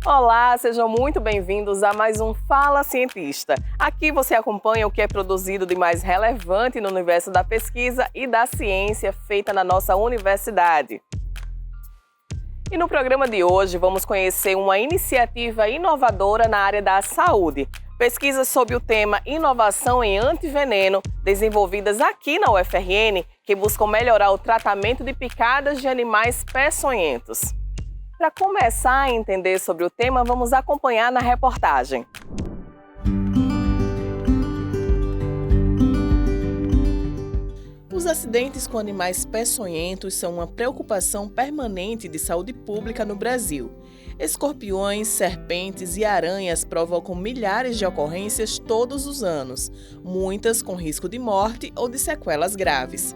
Olá, sejam muito bem-vindos a mais um Fala Cientista. Aqui você acompanha o que é produzido de mais relevante no universo da pesquisa e da ciência feita na nossa universidade. E no programa de hoje vamos conhecer uma iniciativa inovadora na área da saúde. Pesquisas sobre o tema Inovação em Antiveneno, desenvolvidas aqui na UFRN, que buscam melhorar o tratamento de picadas de animais peçonhentos. Para começar a entender sobre o tema, vamos acompanhar na reportagem. Os acidentes com animais peçonhentos são uma preocupação permanente de saúde pública no Brasil. Escorpiões, serpentes e aranhas provocam milhares de ocorrências todos os anos, muitas com risco de morte ou de sequelas graves.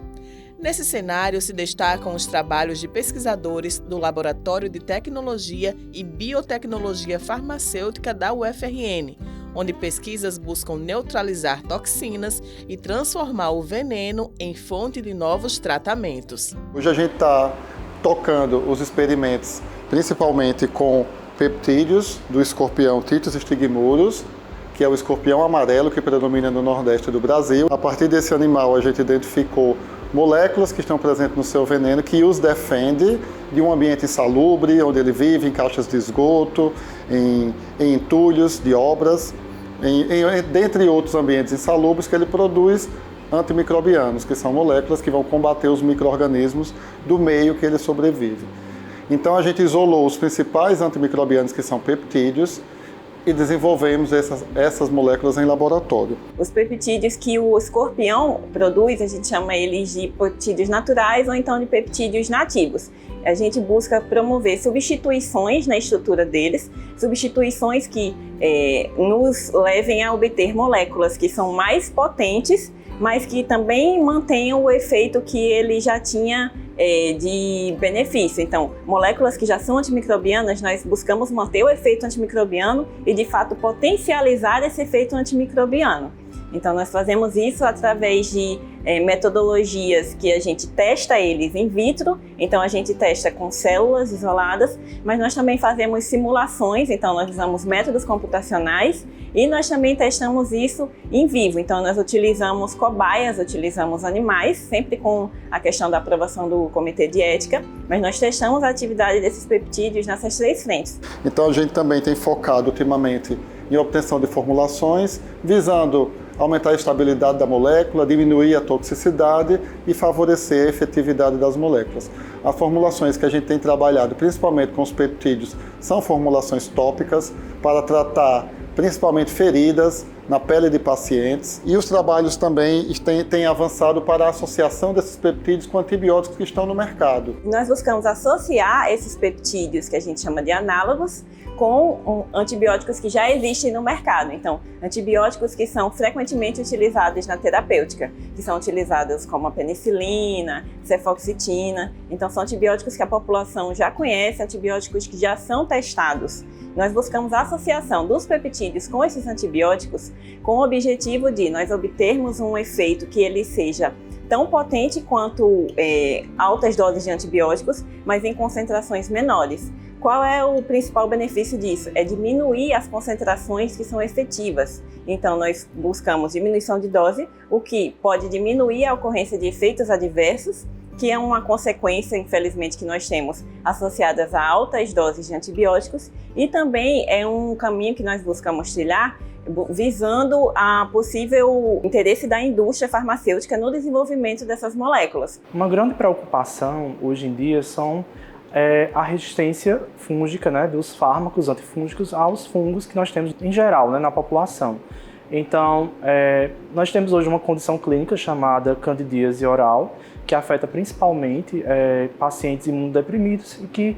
Nesse cenário se destacam os trabalhos de pesquisadores do Laboratório de Tecnologia e Biotecnologia Farmacêutica da UFRN, onde pesquisas buscam neutralizar toxinas e transformar o veneno em fonte de novos tratamentos. Hoje a gente está tocando os experimentos principalmente com peptídeos do escorpião Titus stigmurus, que é o escorpião amarelo que predomina no Nordeste do Brasil. A partir desse animal a gente identificou moléculas que estão presentes no seu veneno que os defende de um ambiente insalubre, onde ele vive, em caixas de esgoto, em entulhos de obras, dentre outros ambientes insalubres que ele produz antimicrobianos, que são moléculas que vão combater os micro-organismos do meio que ele sobrevive. Então a gente isolou os principais antimicrobianos, que são peptídeos, e desenvolvemos essas moléculas em laboratório. Os peptídeos que o escorpião produz, a gente chama eles de peptídeos naturais ou então de peptídeos nativos. A gente busca promover substituições na estrutura deles, substituições que nos levem a obter moléculas que são mais potentes, mas que também mantenham o efeito que ele já tinha de benefício. Então, moléculas que já são antimicrobianas, nós buscamos manter o efeito antimicrobiano e, de fato, potencializar esse efeito antimicrobiano. Então, nós fazemos isso através de metodologias que a gente testa eles in vitro, então a gente testa com células isoladas, mas nós também fazemos simulações, então nós usamos métodos computacionais e nós também testamos isso em vivo, então nós utilizamos cobaias, utilizamos animais, sempre com a questão da aprovação do Comitê de Ética, mas nós testamos a atividade desses peptídeos nessas três frentes. Então a gente também tem focado ultimamente em obtenção de formulações, visando aumentar a estabilidade da molécula, diminuir a toxicidade e favorecer a efetividade das moléculas. As formulações que a gente tem trabalhado, principalmente com os peptídeos, são formulações tópicas para tratar principalmente feridas na pele de pacientes, e os trabalhos também têm avançado para a associação desses peptídeos com antibióticos que estão no mercado. Nós buscamos associar esses peptídeos, que a gente chama de análogos, com antibióticos que já existem no mercado. Então, antibióticos que são frequentemente utilizados na terapêutica, que são utilizados como a penicilina, cefoxitina. Então, são antibióticos que a população já conhece, antibióticos que já são testados. Nós buscamos a associação dos peptídeos com esses antibióticos com o objetivo de nós obtermos um efeito que ele seja tão potente quanto altas doses de antibióticos, mas em concentrações menores. Qual é o principal benefício disso? É diminuir as concentrações que são efetivas. Então, nós buscamos diminuição de dose, o que pode diminuir a ocorrência de efeitos adversos, que é uma consequência, infelizmente, que nós temos associadas a altas doses de antibióticos, e também é um caminho que nós buscamos trilhar visando a possível interesse da indústria farmacêutica no desenvolvimento dessas moléculas. Uma grande preocupação hoje em dia são a resistência fúngica, né, dos fármacos antifúngicos aos fungos que nós temos em geral, né, na população. Então, nós temos hoje uma condição clínica chamada candidíase oral, que afeta principalmente pacientes imunodeprimidos e que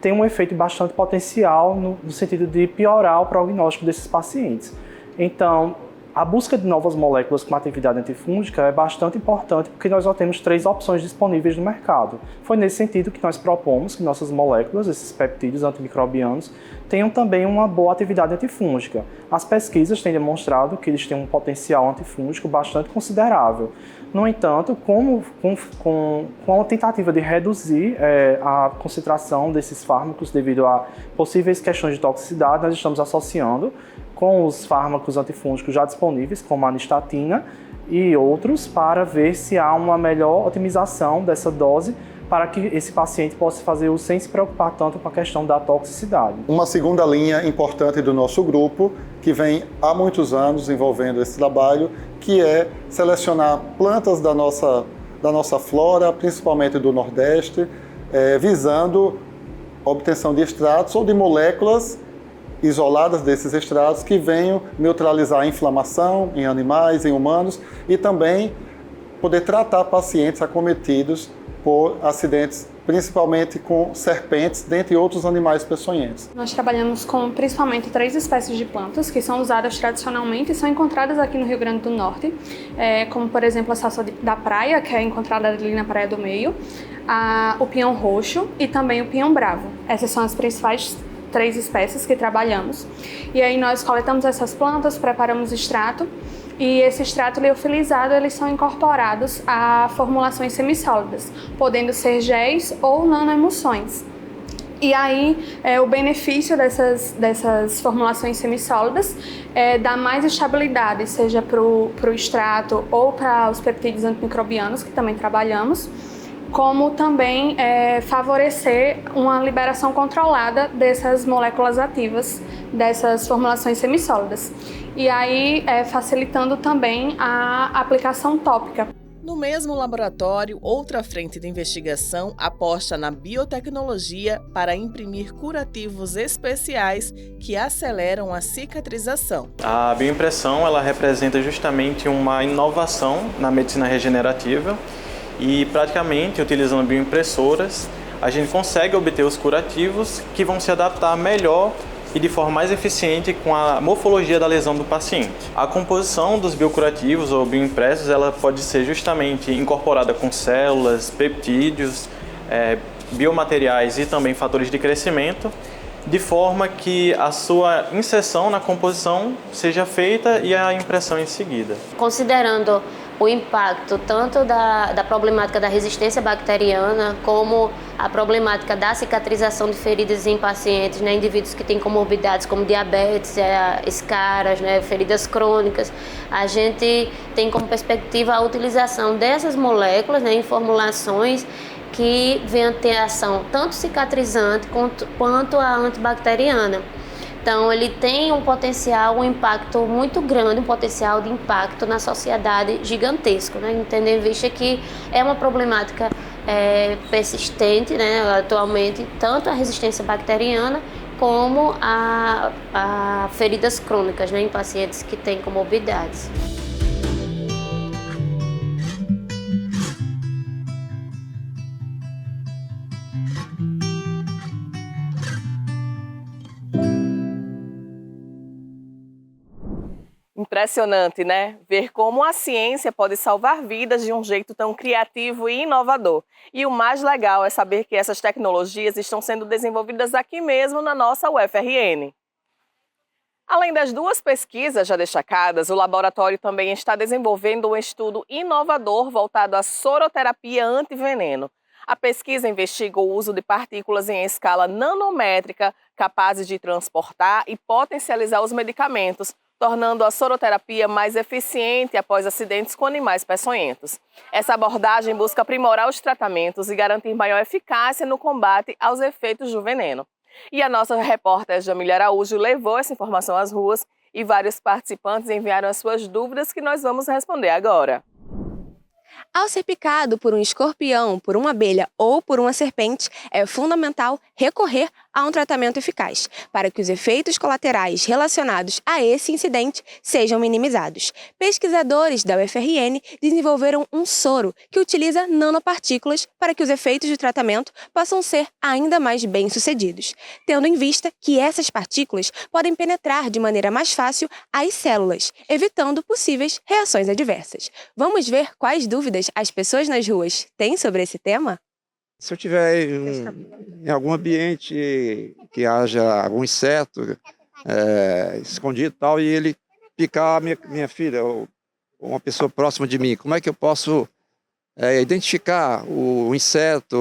tem um efeito bastante potencial no sentido de piorar o prognóstico desses pacientes. Então, A busca de novas moléculas com atividade antifúngica é bastante importante porque nós só temos 3 opções disponíveis no mercado. Foi nesse sentido que nós propomos que nossas moléculas, esses peptídeos antimicrobianos, tenham também uma boa atividade antifúngica. As pesquisas têm demonstrado que eles têm um potencial antifúngico bastante considerável. No entanto, com a tentativa de reduzir a concentração desses fármacos devido a possíveis questões de toxicidade, nós estamos associando com os fármacos antifúngicos já disponíveis, como a anistatina e outros, para ver se há uma melhor otimização dessa dose para que esse paciente possa fazer uso sem se preocupar tanto com a questão da toxicidade. Uma segunda linha importante do nosso grupo, que vem há muitos anos envolvendo esse trabalho, que é selecionar plantas da nossa flora, principalmente do Nordeste, visando a obtenção de extratos ou de moléculas isoladas desses extratos que venham neutralizar a inflamação em animais, em humanos e também poder tratar pacientes acometidos por acidentes, principalmente com serpentes, dentre outros animais peçonhentos. Nós trabalhamos com principalmente 3 espécies de plantas que são usadas tradicionalmente e são encontradas aqui no Rio Grande do Norte, como por exemplo a salsa da praia, que é encontrada ali na Praia do Meio, o pinhão roxo e também o pinhão bravo. Essas são as principais 3 espécies que trabalhamos. E aí nós coletamos essas plantas, preparamos extrato e esse extrato liofilizado eles são incorporados a formulações semissólidas, podendo ser géis ou nanoemulsões. E aí o benefício dessas formulações semissólidas é dar mais estabilidade, seja para o extrato ou para os peptídeos antimicrobianos, que também trabalhamos, como também favorecer uma liberação controlada dessas moléculas ativas, dessas formulações semissólidas. E aí facilitando também a aplicação tópica. No mesmo laboratório, outra frente de investigação aposta na biotecnologia para imprimir curativos especiais que aceleram a cicatrização. A bioimpressão ela representa justamente uma inovação na medicina regenerativa e praticamente utilizando bioimpressoras a gente consegue obter os curativos que vão se adaptar melhor e de forma mais eficiente com a morfologia da lesão do paciente. A composição dos biocurativos ou bioimpressos ela pode ser justamente incorporada com células, peptídeos, biomateriais e também fatores de crescimento, de forma que a sua inserção na composição seja feita e a impressão em seguida. Considerando o impacto tanto da problemática da resistência bacteriana como a problemática da cicatrização de feridas em pacientes, indivíduos que têm comorbidades como diabetes, escaras, feridas crônicas, a gente tem como perspectiva a utilização dessas moléculas em formulações que venham ter ação tanto cicatrizante quanto a antibacteriana. Então, ele tem um potencial, um impacto muito grande, um potencial de impacto na sociedade gigantesco, tendo em vista que é uma problemática persistente, atualmente, tanto a resistência bacteriana como a feridas crônicas em pacientes que têm comorbidades. Impressionante, né? Ver como a ciência pode salvar vidas de um jeito tão criativo e inovador. E o mais legal é saber que essas tecnologias estão sendo desenvolvidas aqui mesmo na nossa UFRN. Além das 2 pesquisas já destacadas, o laboratório também está desenvolvendo um estudo inovador voltado à soroterapia antiveneno. A pesquisa investiga o uso de partículas em escala nanométrica capazes de transportar e potencializar os medicamentos, tornando a soroterapia mais eficiente após acidentes com animais peçonhentos. Essa abordagem busca aprimorar os tratamentos e garantir maior eficácia no combate aos efeitos do veneno. E a nossa repórter Jamília Araújo levou essa informação às ruas e vários participantes enviaram as suas dúvidas que nós vamos responder agora. Ao ser picado por um escorpião, por uma abelha ou por uma serpente, é fundamental recorrer a um tratamento eficaz, para que os efeitos colaterais relacionados a esse incidente sejam minimizados. Pesquisadores da UFRN desenvolveram um soro que utiliza nanopartículas para que os efeitos do tratamento possam ser ainda mais bem-sucedidos, tendo em vista que essas partículas podem penetrar de maneira mais fácil as células, evitando possíveis reações adversas. Vamos ver quais dúvidas as pessoas nas ruas têm sobre esse tema? Se eu tiver em algum ambiente que haja algum inseto escondido e tal, e ele picar minha filha ou uma pessoa próxima de mim, como é que eu posso identificar o inseto,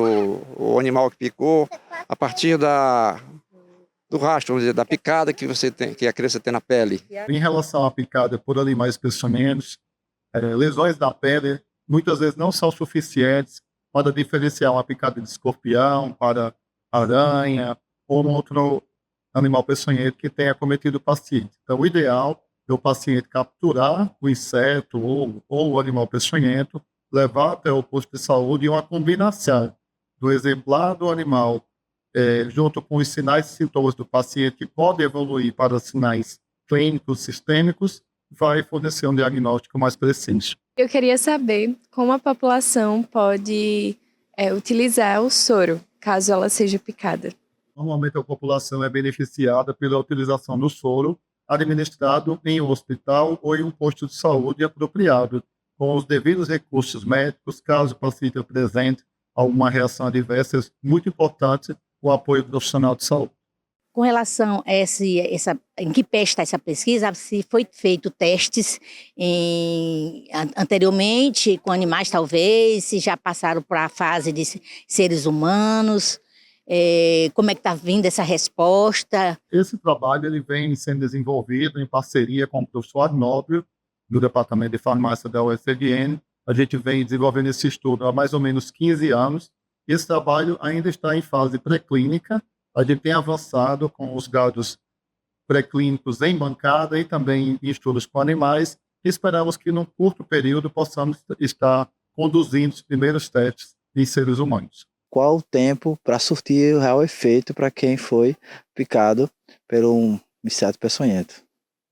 o animal que picou, a partir do rastro, vamos dizer, da picada que a criança tem na pele? Em relação à picada por animais peçonhentos, lesões da pele muitas vezes não são suficientes para diferenciar uma picada de escorpião para aranha ou um outro animal peçonhento que tenha acometido o paciente. Então, o ideal é o paciente capturar o inseto ou o animal peçonhento, levar até o posto de saúde e uma combinação do exemplar do animal junto com os sinais e sintomas do paciente que podem evoluir para sinais clínicos sistêmicos, vai fornecer um diagnóstico mais preciso. Eu queria saber como a população pode utilizar o soro, caso ela seja picada. Normalmente a população é beneficiada pela utilização do soro administrado em um hospital ou em um posto de saúde apropriado, com os devidos recursos médicos, caso o paciente apresente alguma reação adversa. É muito importante o apoio profissional de saúde. Com relação a em que pé está essa pesquisa, se foi feito testes anteriormente com animais talvez, se já passaram para a fase de seres humanos, como é que está vindo essa resposta? Esse trabalho ele vem sendo desenvolvido em parceria com o professor Arnóbio, do Departamento de Farmácia da UFRN. A gente vem desenvolvendo esse estudo há mais ou menos 15 anos. Esse trabalho ainda está em fase pré-clínica. A gente tem avançado com os dados pré-clínicos em bancada e também em estudos com animais. Esperamos que, num curto período, possamos estar conduzindo os primeiros testes em seres humanos. Qual o tempo para surtir o real efeito para quem foi picado por um inseto peçonhento?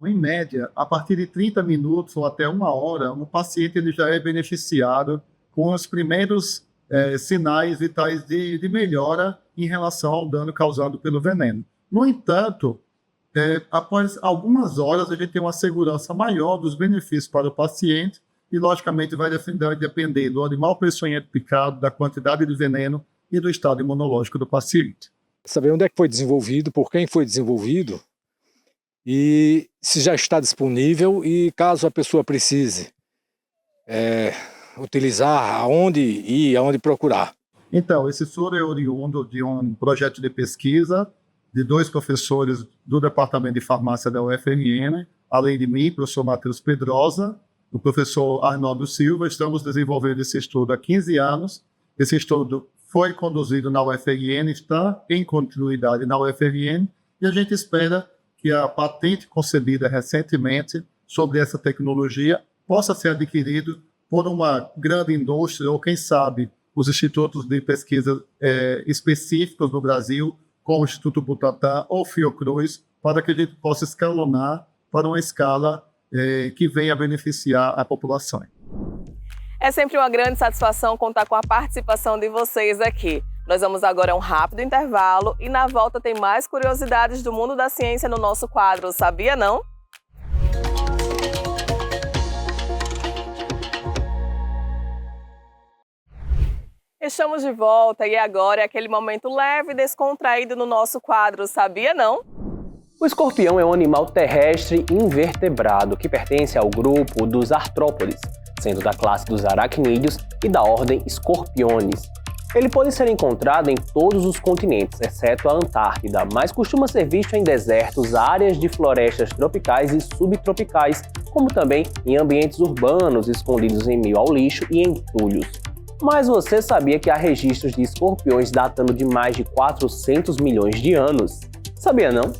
Em média, a partir de 30 minutos ou até 1 hora, o paciente ele já é beneficiado com os primeiros sinais vitais de melhora em relação ao dano causado pelo veneno. No entanto, após algumas horas, a gente tem uma segurança maior dos benefícios para o paciente e, logicamente, vai depender do animal peçonhento picado, da quantidade de veneno e do estado imunológico do paciente. Saber onde é que foi desenvolvido, por quem foi desenvolvido e se já está disponível e, caso a pessoa precise utilizar, aonde ir, aonde procurar. Então, esse soro é oriundo de um projeto de pesquisa de 2 professores do Departamento de Farmácia da UFRN, além de mim, professor Matheus Pedrosa, o professor Arnaldo Silva. Estamos desenvolvendo esse estudo há 15 anos. Esse estudo foi conduzido na UFRN, está em continuidade na UFRN, e a gente espera que a patente concedida recentemente sobre essa tecnologia possa ser adquirida por uma grande indústria ou, quem sabe, os institutos de pesquisa específicos no Brasil, como o Instituto Butantan ou Fiocruz, para que a gente possa escalonar para uma escala que venha beneficiar a população. É sempre uma grande satisfação contar com a participação de vocês aqui. Nós vamos agora a um rápido intervalo e na volta tem mais curiosidades do mundo da ciência no nosso quadro Sabia Não? Estamos de volta e agora é aquele momento leve e descontraído no nosso quadro Sabia Não? O escorpião é um animal terrestre invertebrado que pertence ao grupo dos artrópodes, sendo da classe dos aracnídeos e da ordem Scorpiones. Ele pode ser encontrado em todos os continentes, exceto a Antártida, mas costuma ser visto em desertos, áreas de florestas tropicais e subtropicais, como também em ambientes urbanos escondidos em meio ao lixo e entulhos. Mas você sabia que há registros de escorpiões datando de mais de 400 milhões de anos? Sabia não?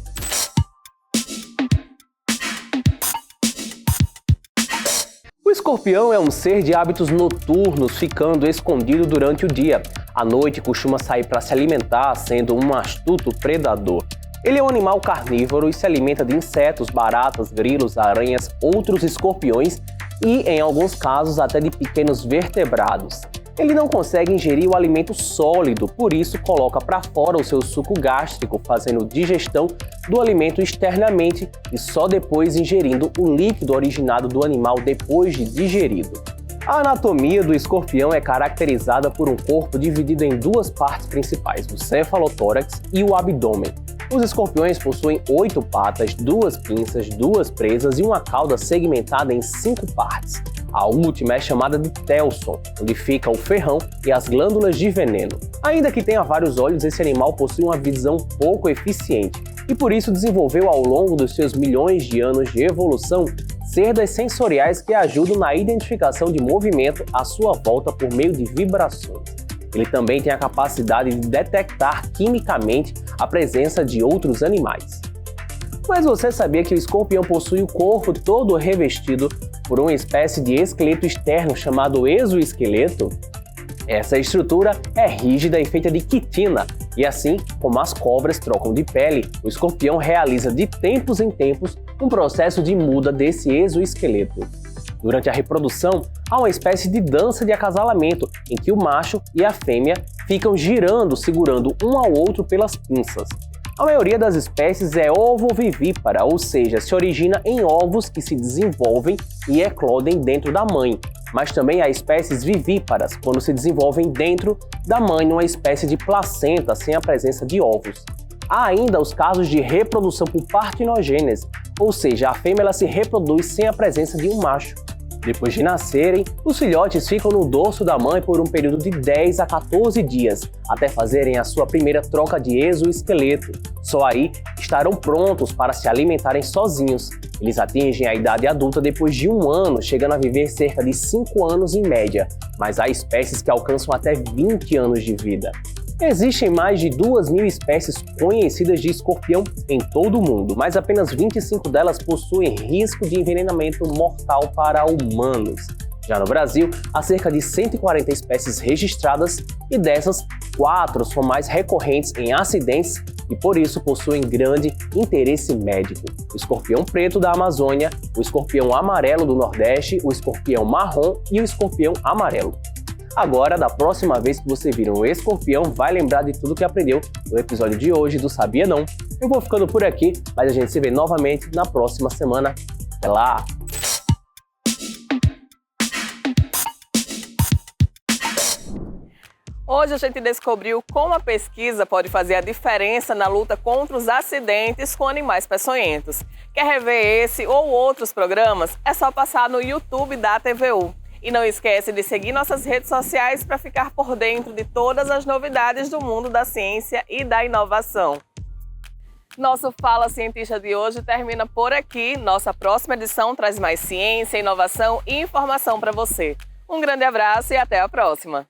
O escorpião é um ser de hábitos noturnos, ficando escondido durante o dia. À noite costuma sair para se alimentar, sendo um astuto predador. Ele é um animal carnívoro e se alimenta de insetos, baratas, grilos, aranhas, outros escorpiões e, em alguns casos, até de pequenos vertebrados. Ele não consegue ingerir o alimento sólido, por isso coloca para fora o seu suco gástrico, fazendo digestão do alimento externamente e só depois ingerindo o líquido originado do animal depois de digerido. A anatomia do escorpião é caracterizada por um corpo dividido em duas partes principais, o cefalotórax e o abdômen. Os escorpiões possuem 8 patas, 2 pinças, 2 presas e uma cauda segmentada em 5 partes. A última é chamada de telson, onde fica o ferrão e as glândulas de veneno. Ainda que tenha vários olhos, esse animal possui uma visão pouco eficiente e por isso desenvolveu ao longo dos seus milhões de anos de evolução cerdas sensoriais que ajudam na identificação de movimento à sua volta por meio de vibrações. Ele também tem a capacidade de detectar quimicamente a presença de outros animais. Mas você sabia que o escorpião possui o corpo todo revestido por uma espécie de esqueleto externo chamado exoesqueleto? Essa estrutura é rígida e feita de quitina, e assim como as cobras trocam de pele, o escorpião realiza de tempos em tempos um processo de muda desse exoesqueleto. Durante a reprodução, há uma espécie de dança de acasalamento, em que o macho e a fêmea ficam girando, segurando um ao outro pelas pinças. A maioria das espécies é ovovivípara, ou seja, se origina em ovos que se desenvolvem e eclodem dentro da mãe. Mas também há espécies vivíparas, quando se desenvolvem dentro da mãe numa espécie de placenta sem a presença de ovos. Há ainda os casos de reprodução por partenogênese, ou seja, a fêmea ela se reproduz sem a presença de um macho. Depois de nascerem, os filhotes ficam no dorso da mãe por um período de 10 a 14 dias, até fazerem a sua primeira troca de exoesqueleto. Só aí estarão prontos para se alimentarem sozinhos. Eles atingem a idade adulta depois de 1 ano, chegando a viver cerca de 5 anos em média, mas há espécies que alcançam até 20 anos de vida. Existem mais de 2.000 espécies conhecidas de escorpião em todo o mundo, mas apenas 25 delas possuem risco de envenenamento mortal para humanos. Já no Brasil, há cerca de 140 espécies registradas e dessas, 4 são mais recorrentes em acidentes e por isso possuem grande interesse médico. O escorpião preto da Amazônia, o escorpião amarelo do Nordeste, o escorpião marrom e o escorpião amarelo. Agora, da próxima vez que você vir um escorpião, vai lembrar de tudo que aprendeu no episódio de hoje do Sabia Não? Eu vou ficando por aqui, mas a gente se vê novamente na próxima semana. Até lá! Hoje a gente descobriu como a pesquisa pode fazer a diferença na luta contra os acidentes com animais peçonhentos. Quer rever esse ou outros programas? É só passar no YouTube da TVU. E não esquece de seguir nossas redes sociais para ficar por dentro de todas as novidades do mundo da ciência e da inovação. Nosso Fala Cientista de hoje termina por aqui. Nossa próxima edição traz mais ciência, inovação e informação para você. Um grande abraço e até a próxima!